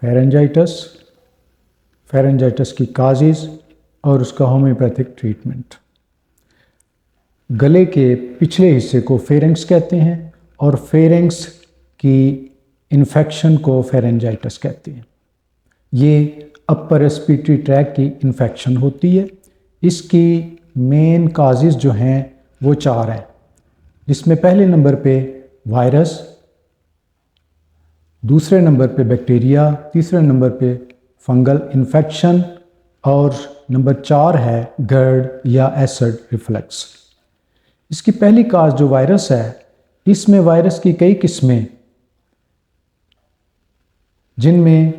Pharyngitis, pharyngitis की causes और उसका होम्योपैथिक ट्रीटमेंट। गले के पिछले हिस्से को फेरेंक्स कहते हैं और फेरेंक्स की इन्फेक्शन को फेरेंजाइटिस कहते हैं। ये अपर रेस्पिरेटरी ट्रैक की इन्फेक्शन होती है। इसकी मेन काजेज़ जो हैं वो 4 हैं, जिसमें पहले नंबर पे वायरस, दूसरे नंबर पे बैक्टीरिया, तीसरे नंबर पे फंगल इन्फेक्शन और नंबर 4 है गर्ड या एसिड रिफ्लक्स। इसकी पहली काज जो वायरस है, इसमें वायरस की कई किस्में, जिनमें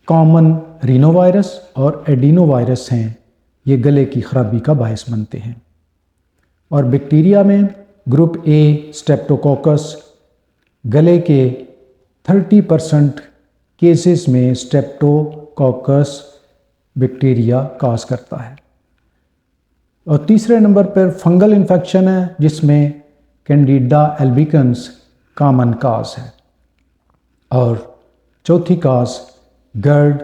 कॉमन रीनोवायरस और एडिनोवायरस हैं, ये गले की खराबी का बायस बनते हैं। और बैक्टीरिया में ग्रुप ए स्ट्रेप्टोकोकस गले के 30% केसेस में स्ट्रेप्टोकोकस बैक्टीरिया काज करता है। और तीसरे नंबर पर फंगल इन्फेक्शन है, जिसमें कैंडिडा एल्बिकन्स कॉमन काज है। और चौथी काज गर्ड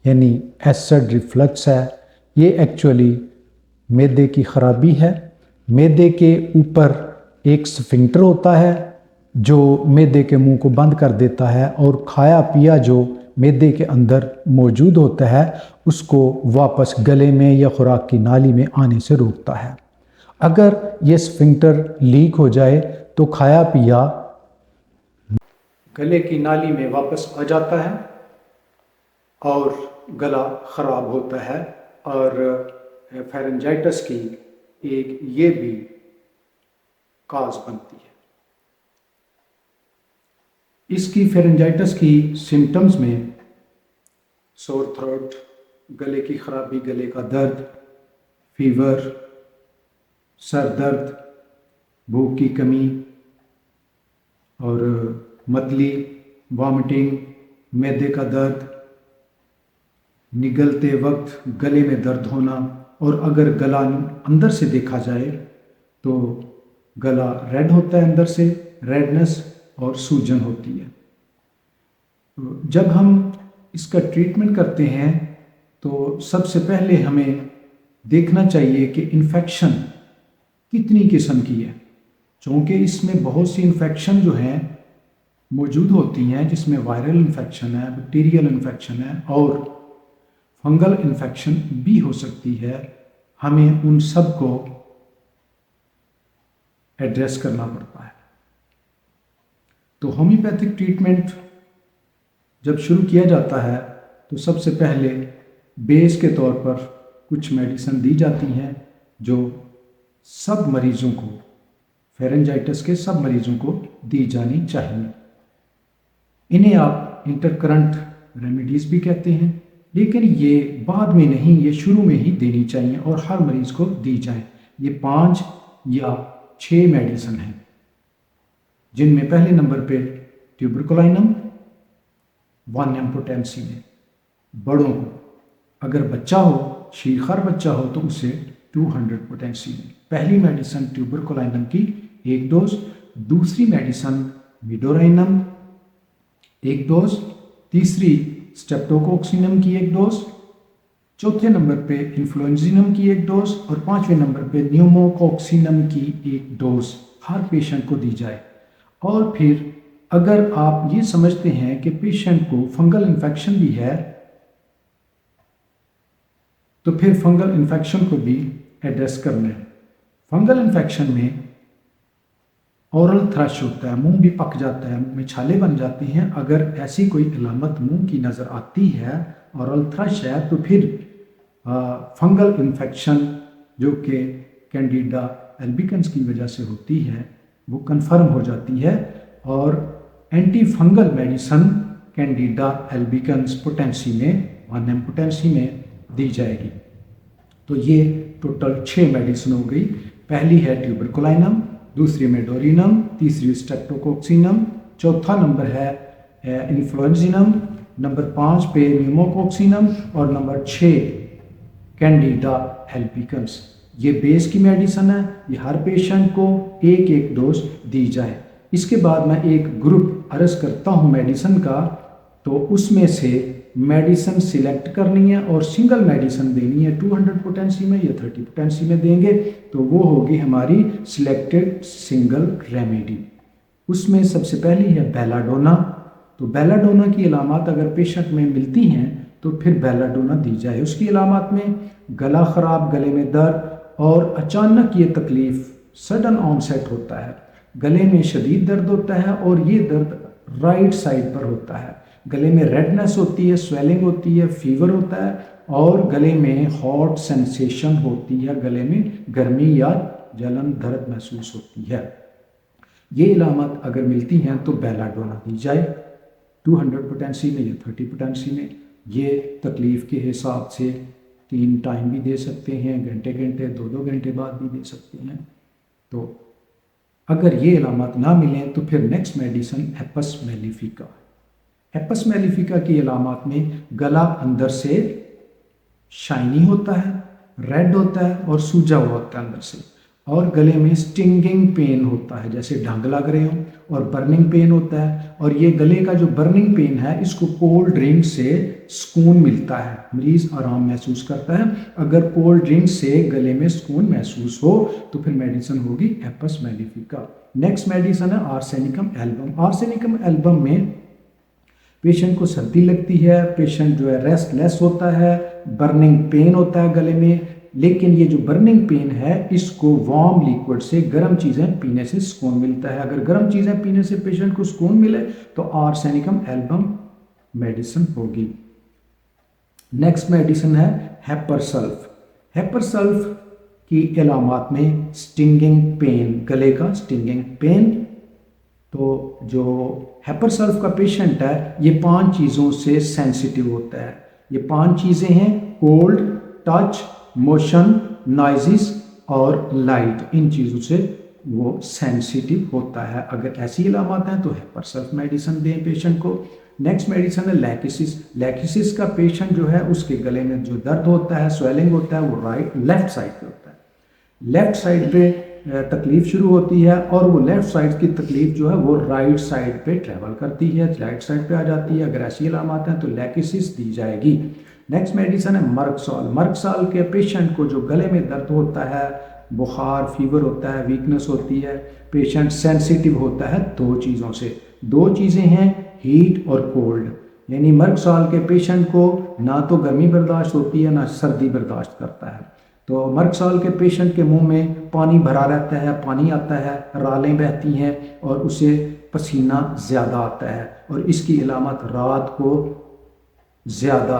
यानी एसिड रिफ्लक्स है। ये एक्चुअली मैदे की खराबी है। मैदे के ऊपर एक स्फिंक्टर होता है जो मैदे के मुंह को बंद कर देता है और खाया पिया जो मैदे के अंदर मौजूद होता है उसको वापस गले में या खुराक की नाली में आने से रोकता है। अगर ये स्फिंक्टर लीक हो जाए तो खाया पिया गले की नाली में वापस आ जाता है और गला ख़राब होता है। और फेरेंजाइटिस की एक ये भी काज बनती है। इसकी फेरेंजाइटिस की सिम्टम्स में सोर थ्रोट, गले की खराबी, गले का दर्द, फीवर, सर दर्द, भूख की कमी और मतली, वॉमिटिंग, मैदे का दर्द, निगलते वक्त गले में दर्द होना, और अगर गला अंदर से देखा जाए तो गला रेड होता है, अंदर से रेडनेस और सूजन होती है। जब हम इसका ट्रीटमेंट करते हैं तो सबसे पहले हमें देखना चाहिए कि इन्फेक्शन कितनी किस्म की है, क्योंकि इसमें बहुत सी इन्फेक्शन जो हैं मौजूद होती हैं, जिसमें वायरल इन्फेक्शन है, बैक्टीरियल इन्फेक्शन है और फंगल इन्फेक्शन भी हो सकती है। हमें उन सब को एड्रेस करना पड़ता है। तो होम्योपैथिक ट्रीटमेंट जब शुरू किया जाता है तो सबसे पहले बेस के तौर पर कुछ मेडिसिन दी जाती हैं जो सब मरीज़ों को, फेरेंजाइटिस के सब मरीज़ों को दी जानी चाहिए। इन्हें आप इंटरकरंट रेमेडीज़ भी कहते हैं, लेकिन ये बाद में नहीं, ये शुरू में ही देनी चाहिए और हर मरीज़ को दी जाए। ये 5 या 6 मेडिसिन हैं, जिनमें पहले नंबर पे ट्यूबरकुलाइनम 1 पोटेंसी में बड़ों को, अगर बच्चा हो, शीखर बच्चा हो तो उसे 200 पोटेंसी में। पहली मेडिसिन ट्यूबरकुलाइनम की 1 डोज, दूसरी मेडिसिन मिडोराइनम 1 डोज, तीसरी स्ट्रेप्टोकोक्सिनम की 1 डोज, चौथे नंबर पे इन्फ्लुएंजिनम की 1 डोज और 5वें नंबर पे न्यूमोकोक्सिनम की 1 डोज हर पेशेंट को दी जाए। और फिर अगर आप ये समझते हैं कि पेशेंट को फंगल इन्फेक्शन भी है तो फिर फंगल इन्फेक्शन को भी एड्रेस करना है। फंगल इन्फेक्शन में ओरल थ्रश होता है, मुंह भी पक जाता है, मुंह में छाले बन जाते हैं। अगर ऐसी कोई अलामत मुंह की नज़र आती है, ओरल थ्रश है, तो फिर फंगल इन्फेक्शन जो कि कैंडिडा एल्बिकन्स की वजह से होती है वो कन्फर्म हो जाती है और anti fungal medicine Candida albicans potency में 1 पोटेंसी में दी जाएगी। तो ये टोटल 6 मेडिसिन हो गई। पहली है ट्यूबरकुलाइनम, दूसरी मेडोरिनम, तीसरी स्ट्रेप्टोकोक्सिनम, चौथा नंबर है इन्फ्लुएंजिनम, नंबर 5 पे न्यूमोकोक्सिनम और नंबर 6 कैंडिडा एल्बिकन्स। ये बेस की मेडिसिन है, ये हर पेशेंट को 1-1 डोज दी जाए। इसके बाद मैं एक ग्रुप अर्ज करता हूँ मेडिसिन का तो उसमें से मेडिसिन सिलेक्ट करनी है और सिंगल मेडिसिन देनी है 200 पोटेंसी में या 30 पोटेंसी में देंगे तो वो होगी हमारी सिलेक्टेड सिंगल रेमेडी। उसमें सबसे पहली है बेलाडोना। तो बेलाडोना की अलामत अगर पेशेंट में मिलती हैं तो फिर बेलाडोना दी जाए। उसकी अलामत में गला ख़राब, गले में दर्द और अचानक ये तकलीफ़ सडन ऑनसेट होता है, गले में शदीद दर्द होता है और ये दर्द राइट साइड पर होता है। गले में रेडनेस होती है, स्वेलिंग होती है, फीवर होता है और गले में हॉट सेंसेशन होती है, गले में गर्मी या जलन दर्द महसूस होती है। ये अलामत अगर मिलती हैं तो बेलाडोना दी जाए 200 पोटेंसी में या 30 पोटेंसी में। ये तकलीफ़ के हिसाब से 3 टाइम भी दे सकते हैं, घंटे घंटे 2-2 घंटे बाद भी दे सकते हैं। तो अगर ये अलामत ना मिलें तो फिर नेक्स्ट मेडिसिन हेपस मेलिफिका। हेपस मेलिफिका की अलामत में गला अंदर से शाइनी होता है, रेड होता है और सूजा हुआ होता है अंदर से, और गले में स्टिंगिंग पेन होता है जैसे ढंग लग रहे हो, और बर्निंग पेन होता है। और ये गले का जो बर्निंग पेन है इसको कोल्ड ड्रिंक से सुकून मिलता है, मरीज़ आराम महसूस करता है। अगर कोल्ड ड्रिंक से गले में सुकून महसूस हो तो फिर मेडिसिन होगी हेपस मेलिफिका। नेक्स्ट मेडिसिन है आर्सेनिकम एल्बम। आर्सेनिकम एल्बम में पेशेंट को सर्दी लगती है, पेशेंट जो है रेस्टलेस होता है, बर्निंग पेन होता है गले में, लेकिन ये जो बर्निंग पेन है इसको वार्म लिक्विड से, गर्म चीज़ें पीने से सुकून मिलता है। अगर गर्म चीज़ें पीने से पेशेंट को सुकून मिले तो आर्सेनिकम एल्बम मेडिसिन होगी। नेक्स्ट मेडिसिन है हेपरसल्फ। हेपरसल्फ की अलामत में स्टिंगिंग पेन, गले का स्टिंगिंग पेन। तो जो हेपरसल्फ का पेशेंट है ये 5 चीज़ों से सेंसिटिव होता है। ये 5 चीज़ें हैं कोल्ड, टच, मोशन, नॉइज़ेस और लाइट। इन चीज़ों से वो सेंसिटिव होता है। अगर ऐसी अलामत हैं तो हेपरसल्फ मेडिसिन दें पेशेंट को। नेक्स्ट मेडिसिन है लैकिसिस। लैकिसिस का पेशेंट जो है उसके गले में जो दर्द होता है, स्वेलिंग होता है, वो लेफ्ट साइड पे होता है। लेफ्ट साइड पे तकलीफ़ शुरू होती है और वो लेफ़्ट साइड की तकलीफ़ जो है वो राइट साइड पे ट्रैवल करती है, राइट साइड पे आ जाती है। अगर ऐसी अलामत हैं तो लैकिसिस दी जाएगी। नेक्स्ट मेडिसिन है मर्कसॉल। मर्कसॉल के पेशेंट को जो गले में दर्द होता है, बुखार, फीवर होता है, वीकनेस होती है, पेशेंट सेंसिटिव होता है 2 चीज़ों से। 2 चीज़ें हैं हीट और कोल्ड। यानी मर्कसॉल के पेशेंट को ना तो गर्मी बर्दाश्त होती है ना सर्दी बर्दाश्त करता है। तो मर्कसॉल के पेशेंट के मुंह में पानी भरा रहता है, पानी आता है, रालें बहती हैं और उसे पसीना ज़्यादा आता है और इसकी अलामत रात को ज़्यादा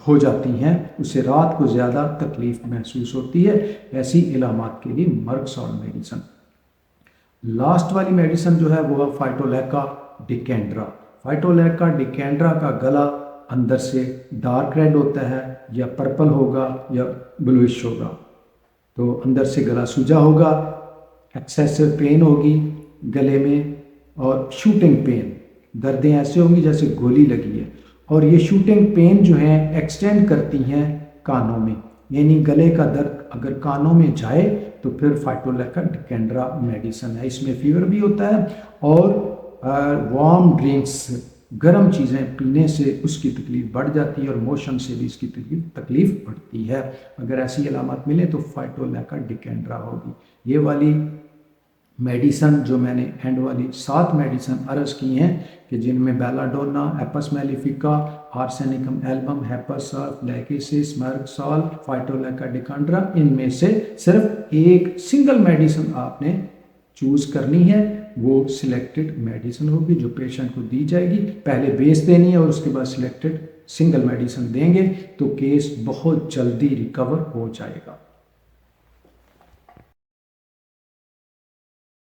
हो जाती हैं, उसे रात को ज़्यादा तकलीफ़ महसूस होती है। ऐसी अलामत के लिए मर्कसॉल मेडिसिन। लास्ट वाली मेडिसिन जो है वो है फाइटोलैका डिकेंड्रा। फाइटोलैका डिकेंड्रा का गला अंदर से डार्क रेड होता है या पर्पल होगा या ब्लूइश होगा। तो अंदर से गला सूजा होगा, एक्सेसिव पेन होगी गले में और शूटिंग पेन, दर्दें ऐसे होंगी जैसे गोली लगी है। और ये शूटिंग पेन जो है एक्सटेंड करती हैं कानों में, यानी गले का दर्द अगर कानों में जाए तो फिर फाइटोलैका डिकेंड्रा मेडिसिन है। इसमें फीवर भी होता है और वार्म ड्रिंक्स, गर्म चीज़ें पीने से उसकी तकलीफ़ बढ़ जाती है और मोशन से भी इसकी तकलीफ़ बढ़ती है। अगर ऐसी अलामत मिले तो फाइटोलैका डिकेंड्रा होगी। ये वाली मेडिसन जो मैंने एंड वाली 7 मेडिसन अर्ज की हैं कि जिनमें बेलाडोना, हेपस मेलिफिका, arsenicum album, hepar sulph, lachesis, merc sol, phytolacca decandra, इनमें से सिर्फ एक सिंगल मेडिसिन आपने चूज़ करनी है। वो सिलेक्टेड मेडिसिन होगी जो पेशेंट को दी जाएगी। पहले बेस देनी है और उसके बाद सिलेक्टेड सिंगल मेडिसिन देंगे तो केस बहुत जल्दी रिकवर हो जाएगा।